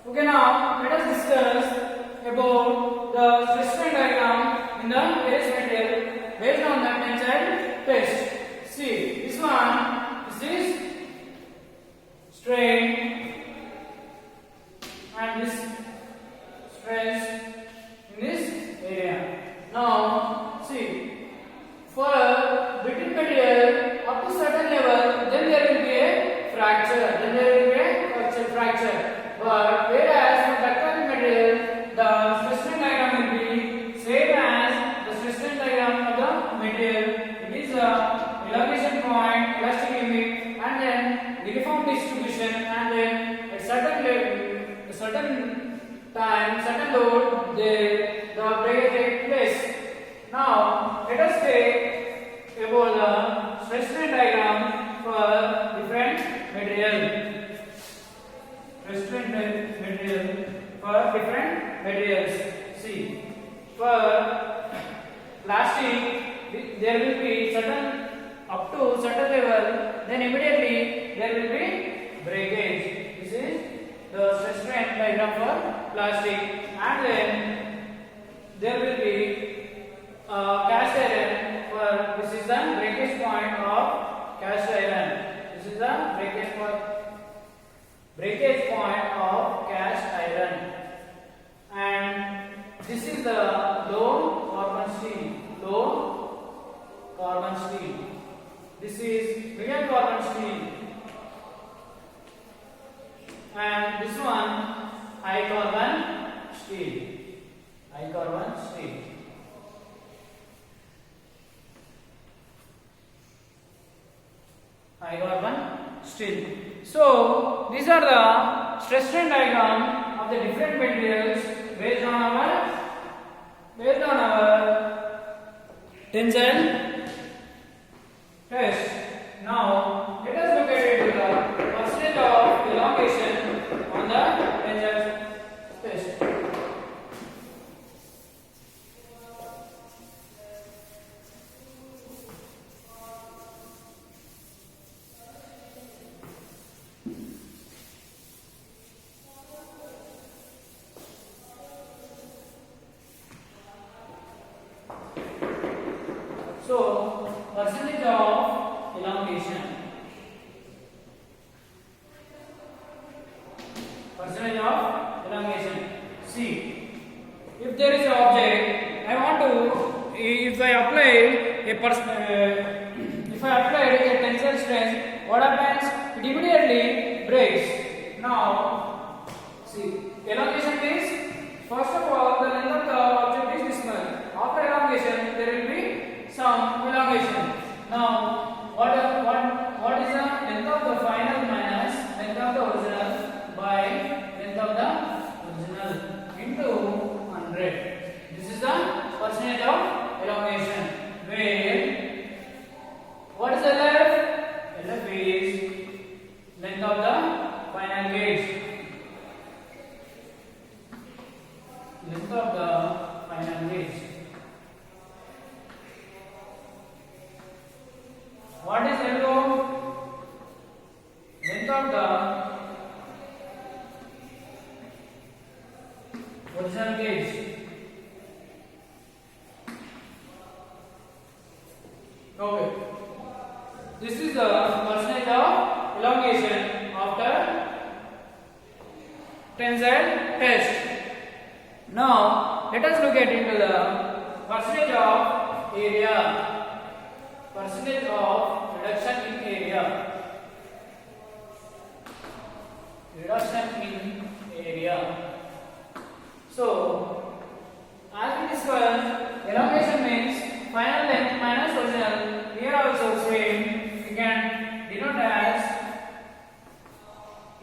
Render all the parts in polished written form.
Okay, now let us discuss about the stress strain diagram in the various material based on the tensile test. See, this one, this is strain and this stress in this area. Now, see, for brittle material up to certain level, then there will be a fracture. Then there will be a partial fracture. But whereas for ductile material, the stress strain diagram will be same as the stress strain diagram of the material. It is a elongation point, elastic limit, and then uniform distribution, and then at certain time, certain load, the break takes place. Now let us take about the stress strain diagram for different material. Stress strain material for different materials. See, for plastic, there will be certain up to certain level, then immediately there will be breakage. This is the stress strain diagram for plastic, and then there will be cast iron. For this is the breakage point of cast iron. This is the breakage point of cast iron, and this is the low carbon steel. This is medium carbon steel, and this one high carbon steel. High carbon steel. So these are the stress strain diagram of the different materials based on our tensile test. Now let us look at it with the percentage of elongation on the tensile test. So, percentage of elongation. See, if there is an object, I want to, if I apply a tensile strength, what happens? It immediately breaks. Now, see, elongation means, first of all, the length of the object is this much. After elongation, there will be some elongation. Now, what is the length of the final minus length of the original by length of the original into 100. This is the percentage of elongation. Where what is LF? LF is length of the final gauge. Length of the final gauge. What is LO? Length of the original gauge. Okay. This is the percentage of elongation after tensile test. Now let us look at into the percentage of area. Percentage of reduction in area. So, as we discussed, elongation means final length minus original. Here also same. We can denote as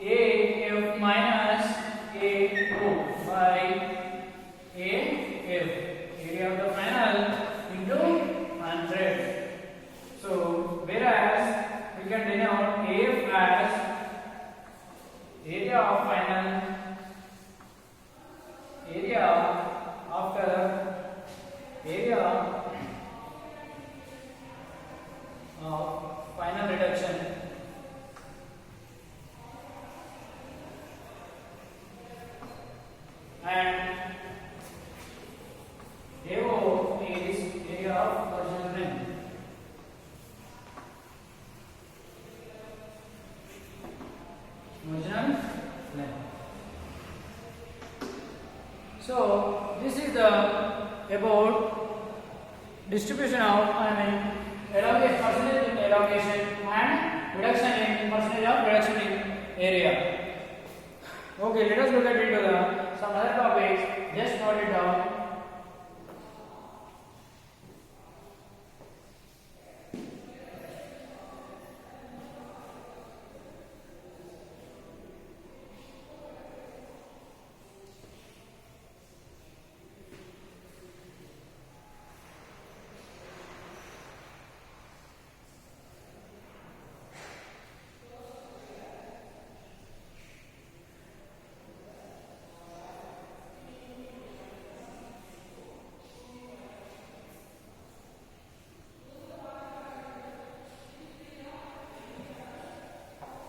AF minus AO by AF. Area of the final into 100. So, whereas we can denote AF as area of final, area after area of final reduction. Marginal length. So this is the about distribution of elongation, percentage in elongation and reduction in percentage of reduction in area. Okay, let us look at into the some other topics. Just note it down.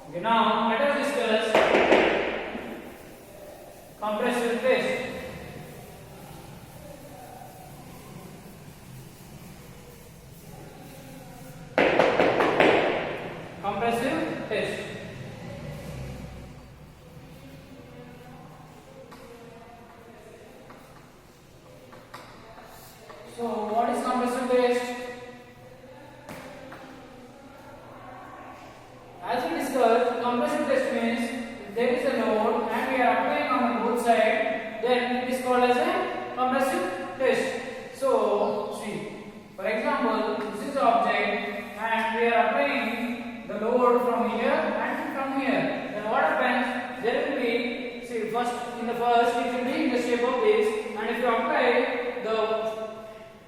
Okay, now let us discuss compressive test. Compressive test. So, what is compressive test? As we discussed, compressive test means if there is a load and we are applying on both sides, then it is called as a compressive test. So, see, for example, this is the object and we are applying the load from here and from here. Then what happens? There will be, see, first it will be in the shape of this, and if you apply the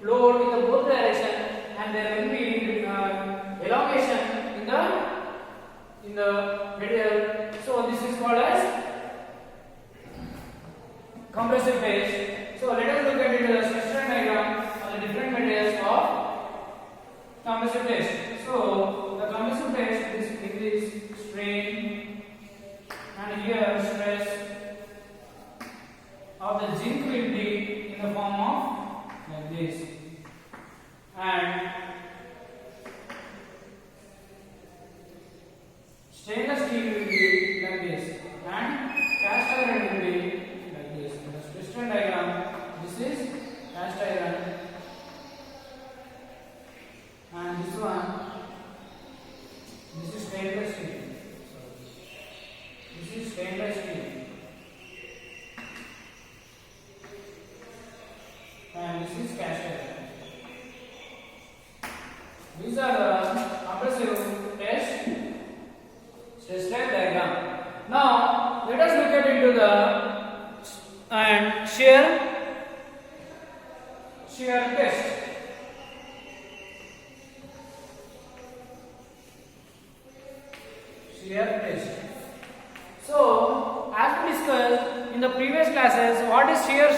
load in the both direction, and there will be elongation in the material. So this is called as compressive test. So let us look at it the structure diagram of the different materials of compressive test. So the compressive test is strain and here stress of the zinc will be in the form of like this, and stainless steel will be like this, and cast iron will be like this. In the piston diagram, this is cast iron, and this one, this is stainless steel. This is stainless steel, and this is cast iron. These are the compressive test stress diagram. Now let us look at into the shear test. Shear test. So as we discussed in the previous classes, what is shear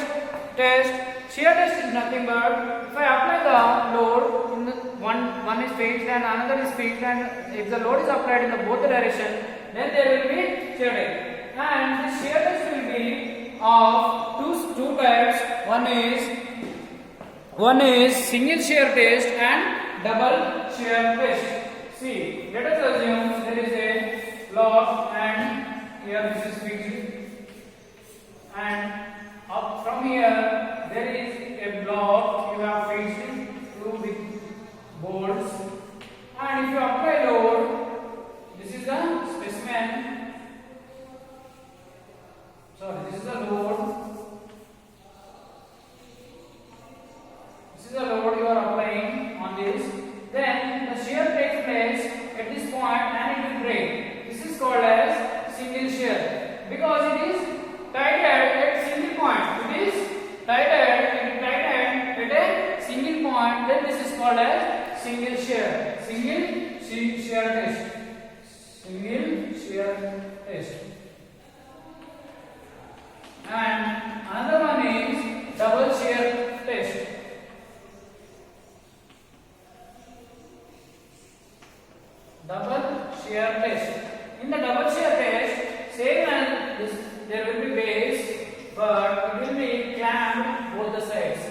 test? Shear test is nothing but if I apply the load in the one is fixed and another is fixed, and if the load is applied in the both direction, then there will be shear test. And the shear test will be of two types. One is single shear test and double shear test. See, let us assume there is a block and here this is fixed, and up from here there is a block you have fixed through with bolts, and if you apply load, this is the specimen, this is the load, you are applying on this, then the shear takes place at this point and it will break. This is called as single shear because it is tighted at single point. It is tighted at a single point, then this is called as single shear. Single shear test. And another one is double shear test. In the double shear test, same as this, there will be base, but it will be clamped both the sides.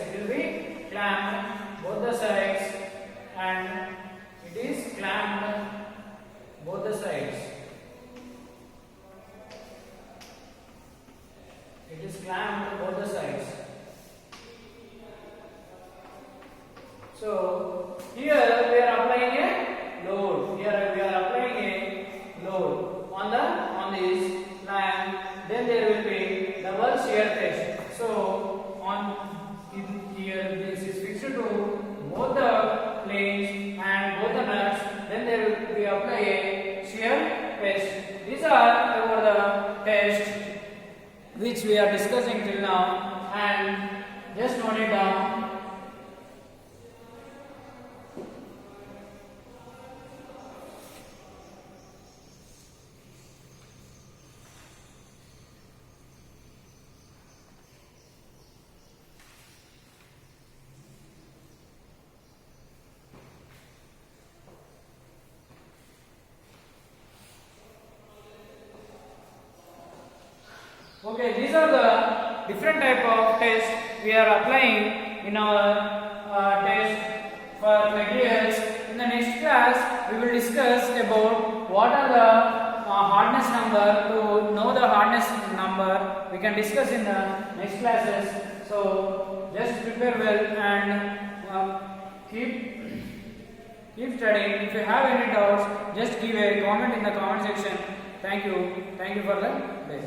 And it is clamped both the sides. clamped both the sides. So here we are applying a load. Here we are applying a load on this clamp. Then there will be double shear test. So here this is fixed to both the planes and both the nuts. Then there will be apply a shear test. These are over the test which we are discussing till now, and just note it down. Okay, these are the different type of tests we are applying in our test for materials. In the next class, we will discuss about what are the hardness number. To know the hardness number, we can discuss in the next classes. So just prepare well and keep studying. If you have any doubts, just give a comment in the comment section. Thank you for the day.